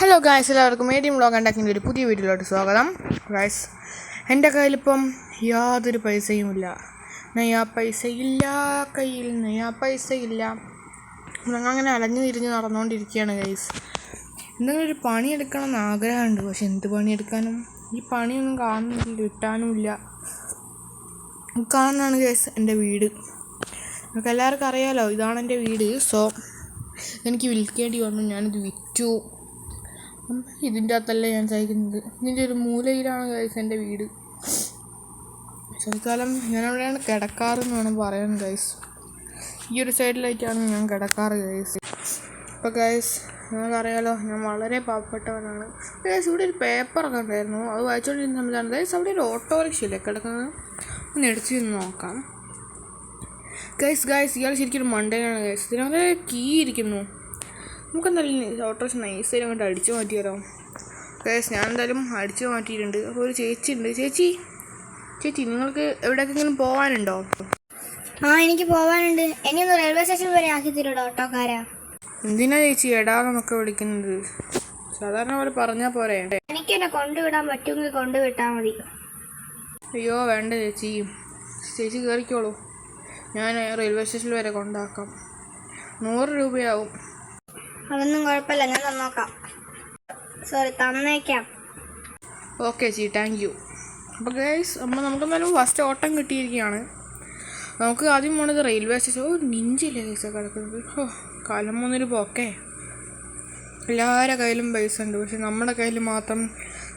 Hello guys, എല്ലാവർക്കും medium vlog ഉണ്ടാക്കുന്ന ഒരു പുതിയ വീഡിയോയിലോട്ട് സ്വാഗതം. ഗായ്സ്, എൻ്റെ കയ്യിലിപ്പം യാതൊരു പൈസയുമില്ല. നയാ പൈസയില്ല, കയ്യിൽ നയാ പൈസയില്ല. അങ്ങനെ അലഞ്ഞു തിരിഞ്ഞ് നടന്നുകൊണ്ടിരിക്കുകയാണ് ഗായ്സ്. എന്തെങ്കിലും ഒരു പണിയെടുക്കണം എന്ന് ആഗ്രഹമുണ്ട്, പക്ഷെ എന്ത് പണിയെടുക്കാനും ഈ പണിയൊന്നും കാണുന്നില്ല, കിട്ടാനുമില്ല. കാണുന്നതാണ് ഗായ്സ് എൻ്റെ വീട്. നമുക്ക് എല്ലാവർക്കും അറിയാമല്ലോ, ഇതാണ് എൻ്റെ വീട്. സോ എനിക്ക് വിൽക്കേണ്ടി വന്നു, ഞാനിത് വിറ്റു. ഇതിൻ്റെ അകത്തല്ല ഞാൻ സഹിക്കുന്നത്. ഇതിൻ്റെ ഒരു മൂലയിലാണ് ഗൈസ് എൻ്റെ വീട്. ശരിക്കാലം ഞാനവിടെയാണ് കിടക്കാറെന്ന് വേണം പറയാൻ ഗൈസ്. ഈ ഒരു സൈഡിലായിട്ടാണ് ഞാൻ കിടക്കാറ് ഗൈസ്. അപ്പോൾ ഗൈസ്, നിങ്ങൾക്കറിയാലോ, ഞാൻ വളരെ പാവപ്പെട്ടവനാണ് ഗൈസ്. ഇവിടെ ഒരു പേപ്പറൊക്കെ ഉണ്ടായിരുന്നു, അത് വായിച്ചുകൊണ്ടിരുന്ന സമയത്താണ് ഗൈസ് അവിടെ ഒരു ഓട്ടോറിക്ഷയില്ലേ കിടക്കുന്നത്. ഒന്ന് എടുത്തു നിന്ന് നോക്കാം ഗൈസ്. ഇയാൾ ശരിക്കും ഒരു മണ്ടനാണ് ഗൈസ്. ഇതിനകത്ത് കീ ഇരിക്കുന്നു. നമുക്കെന്തായാലും ഓട്ടോറിക്ഷ നൈസായിട്ട് അങ്ങോട്ട് അടിച്ചു മാറ്റിയാലോ ഗൈസ്. ഞാൻ എന്തായാലും അടിച്ചു മാറ്റിയിട്ടുണ്ട്. അപ്പോൾ ഒരു ചേച്ചി ഉണ്ട്. ചേച്ചി നിങ്ങൾക്ക് എവിടേക്കെങ്കിലും പോകാനുണ്ടോ? എനിക്ക് പോകാനുണ്ട്. എന്നെ ഒന്ന് റെയിൽവേ സ്റ്റേഷൻ വരെ ആക്കി തരുമോ ഓട്ടോക്കാരാ? എന്തിനാ ചേച്ചി എടാന്നൊക്കെ വിളിക്കുന്നത്? സാധാരണ പോലെ പറഞ്ഞാൽ പോരെ? എനിക്ക് എന്നെ കൊണ്ടുവിടാൻ പറ്റുമെങ്കിൽ കൊണ്ടുവിട്ടാൽ മതി. അയ്യോ വേണ്ട ചേച്ചി കയറിക്കോളൂ. ഞാൻ റെയിൽവേ സ്റ്റേഷനിൽ വരെ കൊണ്ടാക്കാം. 100 രൂപയാവും. അതൊന്നും കുഴപ്പമില്ല, ഞാൻ തന്നോക്കാം. തന്നേക്കാം. ഓക്കെ ചേച്ചി, താങ്ക് യു. അപ്പോൾ ഗൈസ്, നമുക്കെന്നാലും ഫസ്റ്റ് ഓട്ടം കിട്ടിയിരിക്കുകയാണ്. നമുക്ക് ആദ്യം പോണത് റെയിൽവേ സ്റ്റേഷൻ. നിഞ്ചില്ലേ ഗൈസ് കിടക്കുന്നത്? കാലം മൂന്നൊരു പോക്കേ. എല്ലാവരുടെ കയ്യിലും പൈസ ഉണ്ട്, പക്ഷെ നമ്മുടെ കയ്യിൽ മാത്രം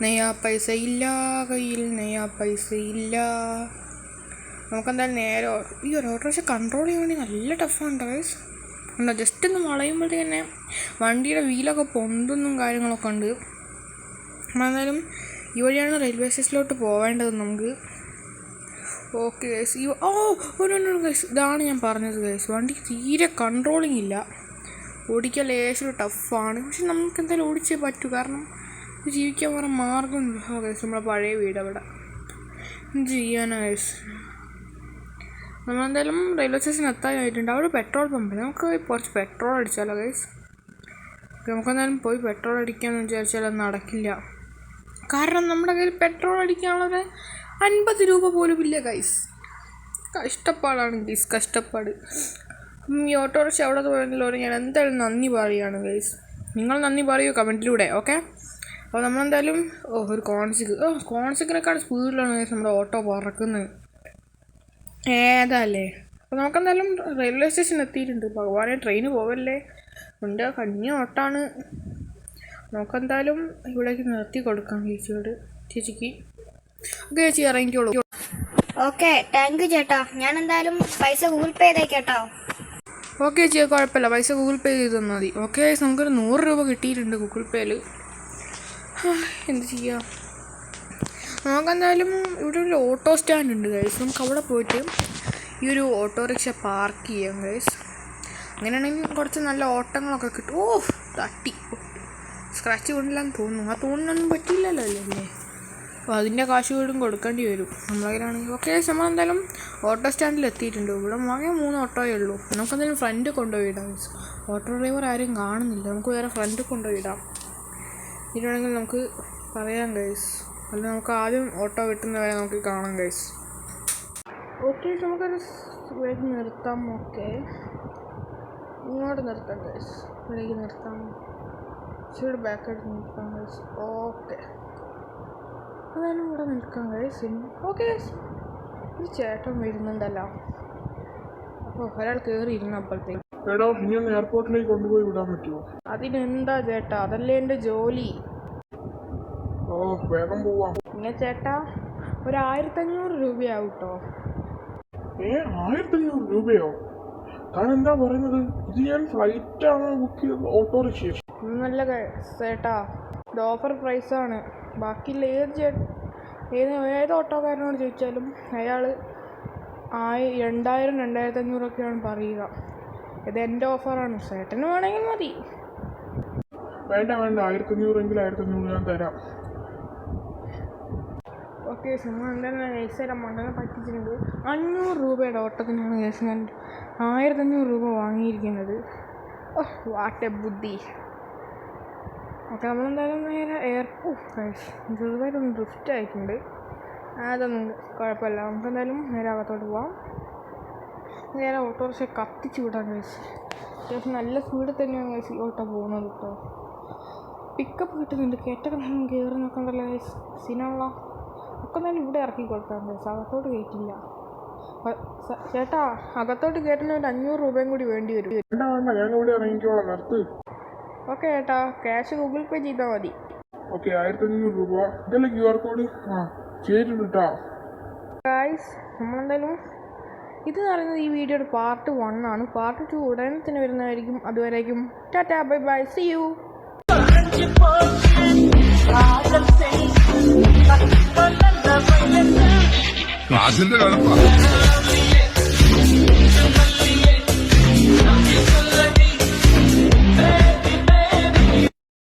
നയാ പൈസ ഇല്ല. കയ്യിൽ നയാ പൈസ ഇല്ല. നമുക്കെന്തായാലും നേരെ ഈ ഒരു ഓട്ടോറിക്ഷ കൺട്രോൾ ചെയ്യാൻ വേണ്ടി നല്ല ടഫാണ് ഗൈസ്. ഉണ്ടോ, ജസ്റ്റ് ഒന്ന് വളയുമ്പോഴത്തേക്ക് തന്നെ വണ്ടിയുടെ വീലൊക്കെ പൊന്തുന്നും കാര്യങ്ങളൊക്കെ ഉണ്ട്. എന്നാലും ഈ വഴിയാണ് റെയിൽവേ സ്റ്റേഷനിലോട്ട് പോവേണ്ടത് നമുക്ക്. ഓക്കെ ഗൈസ്, ഗൈസ്, ഇതാണ് ഞാൻ പറഞ്ഞത് ഗൈസ്. വണ്ടി തീരെ കൺട്രോളിങ് ഇല്ല. ഓടിക്കാൻ ലേശം ടഫാണ്, പക്ഷെ നമുക്ക് എന്തായാലും ഓടിച്ചേ പറ്റൂ. കാരണം ഇത് ജീവിക്കാൻ വേറെ മാർഗ്ഗമൊന്നുമില്ല ഗൈസ്. നമ്മളെ പഴയ വീട് അവിടെ എന്ത് ചെയ്യാനാ ഗൈസ്. നമ്മളെന്തായാലും റെയിൽവേ സ്റ്റേഷൻ എത്താനായിട്ടുണ്ട്. അവിടെ പെട്രോൾ പമ്പ്, നമുക്ക് കുറച്ച് പെട്രോൾ അടിച്ചാലോ ഗൈസ്. നമുക്കെന്തായാലും പോയി പെട്രോൾ അടിക്കാമെന്ന് വിചാരിച്ചാൽ അത് നടക്കില്ല. കാരണം നമ്മുടെ കയ്യിൽ പെട്രോൾ അടിക്കാനുള്ളത് 50 രൂപ പോലും ഇല്ല ഗൈസ്. കഷ്ടപ്പാടാണ് ഗൈസ്, കഷ്ടപ്പാട്. ഈ ഓട്ടോറിക്ഷ അവിടെ പോയെങ്കിലോ ഞാൻ എന്തായാലും നന്ദി പറയുകയാണ് ഗൈസ്. നിങ്ങൾ നന്ദി പറയൂ കമൻറ്റിലൂടെ, ഓക്കെ? അപ്പോൾ നമ്മളെന്തായാലും ഒരു കോൺസിക്കിനേക്കാൾ സ്പീഡിലാണ് ഗൈസ് നമ്മുടെ ഓട്ടോ പറക്കുന്നത്. ഏതല്ലേ. അപ്പോൾ നമുക്കെന്തായാലും റെയിൽവേ സ്റ്റേഷൻ എത്തിയിട്ടുണ്ട്. ഭഗവാനെ, ട്രെയിന് പോവല്ലേ, ഉണ്ട് കഞ്ഞി ഓട്ടാണ്. നമുക്കെന്തായാലും ഇവിടേക്ക് നിർത്തി കൊടുക്കാം ചേച്ചിക്ക്. ഓക്കെ ചേച്ചി, ഇറങ്ങിക്കോളൂ. ഓക്കെ, താങ്ക് യു ചേട്ടാ. ഞാൻ എന്തായാലും പൈസ ഗൂഗിൾ പേ ചെയ്തേക്കേട്ടോ. ഓക്കെ ചേച്ചി, കുഴപ്പമില്ല, പൈസ ഗൂഗിൾ പേ ചെയ്ത് തന്നാൽ മതി. ഓക്കെ, നമുക്കൊരു 100 രൂപ കിട്ടിയിട്ടുണ്ട് ഗൂഗിൾ പേയിൽ. എന്ത് ചെയ്യാം. നമുക്കെന്തായാലും ഇവിടെ ഒരു ഓട്ടോ സ്റ്റാൻഡ് ഉണ്ട് ഗൈസ്. നമുക്ക് അവിടെ പോയിട്ട് ഈ ഒരു ഓട്ടോറിക്ഷ പാർക്ക് ചെയ്യാം ഗൈസ്. അങ്ങനെയാണെങ്കിൽ കുറച്ച് നല്ല ഓട്ടങ്ങളൊക്കെ കിട്ടും. തട്ടി സ്ക്രാച്ച് കൊണ്ടില്ലാന്ന് തോന്നുന്നു. ആ തോന്നിനൊന്നും പറ്റില്ലല്ലോ അല്ലേ. അപ്പോൾ അതിൻ്റെ കാശ് വീടും കൊടുക്കേണ്ടി വരും നമ്മളെ കയ്യിലാണെങ്കിൽ. ഓക്കെ, നമ്മളെന്തായാലും ഓട്ടോ സ്റ്റാൻഡിൽ എത്തിയിട്ടുണ്ട്. ഇവിടെ വാങ്ങിയ 3 ഓട്ടോയേ ഉള്ളൂ. നമുക്കെന്തായാലും ഫ്രണ്ട് കൊണ്ടുപോയിടാം ഗൈസ്. ഓട്ടോ ഡ്രൈവർ ആരും കാണുന്നില്ല, നമുക്ക് വേറെ ഫ്രണ്ട് കൊണ്ടുപോയിടാം. ഇതിനാണെങ്കിൽ നമുക്ക് പറയാം ഗൈസ്. അല്ല, നമുക്ക് ആദ്യം ഓട്ടോ കിട്ടുന്നവരെ നമുക്ക് കാണാം ഗൈസ്. ഓക്കെ, നമുക്കൊരു വേഗം നിർത്താം. ഓക്കെ, ഇങ്ങോട്ട് നിർത്താം ഗൈസ്. ഇവിടേക്ക് നിർത്താം. ഇവിടെ ബാക്കായിട്ട് നിർത്താം ഗൈസ്. ഓക്കെ, അതായാലും ഇവിടെ നിൽക്കാം ഗൈസ്. ഓക്കെ ഗൈസ്, ഈ ചേട്ടൻ വരുന്നുണ്ടല്ലോ. അപ്പോൾ ഒരാൾ കയറിയിരുന്നു അപ്പോഴത്തേക്ക്. എയർപോർട്ടിലേക്ക് കൊണ്ടുപോയി വിടാൻ പറ്റുമോ? അതിനെന്താ ചേട്ടാ, അതല്ലേ എൻ്റെ ജോലി. വേഗം പോവാം. ഇങ്ങനെ ചേട്ടാ, ഒരു 1500 രൂപയാവും കേട്ടോ. 1500 രൂപയോ? കാരണം എന്താ പറയുന്നത്? ഇത് ഞാൻ ഫ്ലൈറ്റാണ് ബുക്ക് ചെയ്തത്, ഓട്ടോറിക്ഷ. നല്ല ചേട്ടാ, ഇത് ഓഫർ പ്രൈസാണ്. ബാക്കിയുള്ള ഏത് ഓട്ടോക്കാരനോട് ചോദിച്ചാലും അയാൾ 2000 2500 പറയുക. ഇത് എൻ്റെ ഓഫറാണ്, ചേട്ടന് വേണമെങ്കിൽ മതി. വേണ്ട 1500 എങ്കിൽ 1500 ഞാൻ തരാം. ഓക്കെ, സിനിമ എന്തായാലും നൈസായിട്ട് മണ്ടനെ പറ്റിച്ചിട്ടുണ്ട്. 500 രൂപയുടെ ഓട്ടത്തിനാണ് കേസ് ഞാൻ 1500 രൂപ വാങ്ങിയിരിക്കുന്നത്. വാട്ട് എ ബുദ്ധി. ഓക്കെ നമ്മളെന്തായാലും നേരെ ചെറുതായിട്ടൊന്ന് ഡ്രിഫ്റ്റ് ആയിട്ടുണ്ട്. അതൊന്നും കുഴപ്പമില്ല. നമുക്ക് എന്തായാലും നേരെ അകത്തോട്ട് പോവാം. നേരെ ഓട്ടോറിക്ഷ കത്തിച്ച് വിടാൻ കഴിച്ചു. അത്യാവശ്യം നല്ല സ്പീഡിൽ തന്നെയാണ് കഴിച്ച് ഓട്ടോ പോകുന്നത് കേട്ടോ. പിക്കപ്പ് കിട്ടുന്നുണ്ട്. കയറ്റൊക്കെ നമ്മൾ കയറി നോക്കണ്ടല്ലോ സിനുള്ള ഒക്കെ തന്നെ ഇവിടെ ഇറക്കി കൊടുക്കാൻ കഴിച്ചു. അകത്തോട്ട് കയറ്റില്ല. ചേട്ടാ അകത്തോട്ട് കയറ്റുന്ന ഒരു 500 രൂപയും കൂടി വേണ്ടി വരും. ഞാനിവിടെ ഇറങ്ങിക്കോളാം, നിർത്ത്. ഓക്കെ ചേട്ടാ, ക്യാഷ് ഗൂഗിൾ പേ ചെയ്താൽ മതി. ഓക്കെ, 1500 രൂപ. ഇതല്ലേ QR കോഡ്? ആ ചെയ്തിട്ടുണ്ട് കേട്ടോ. ഗൈസ് നമ്മളെന്തായാലും ഇത് പറയുന്നത് ഈ വീഡിയോയുടെ പാർട്ട് 1 ആണ്. പാർട്ട് 2 ഉടനെ തന്നെ വരുന്നതായിരിക്കും. അതുവരേക്കും tata, bye bye, see you. കാശിന്റെ കടപ്പാ.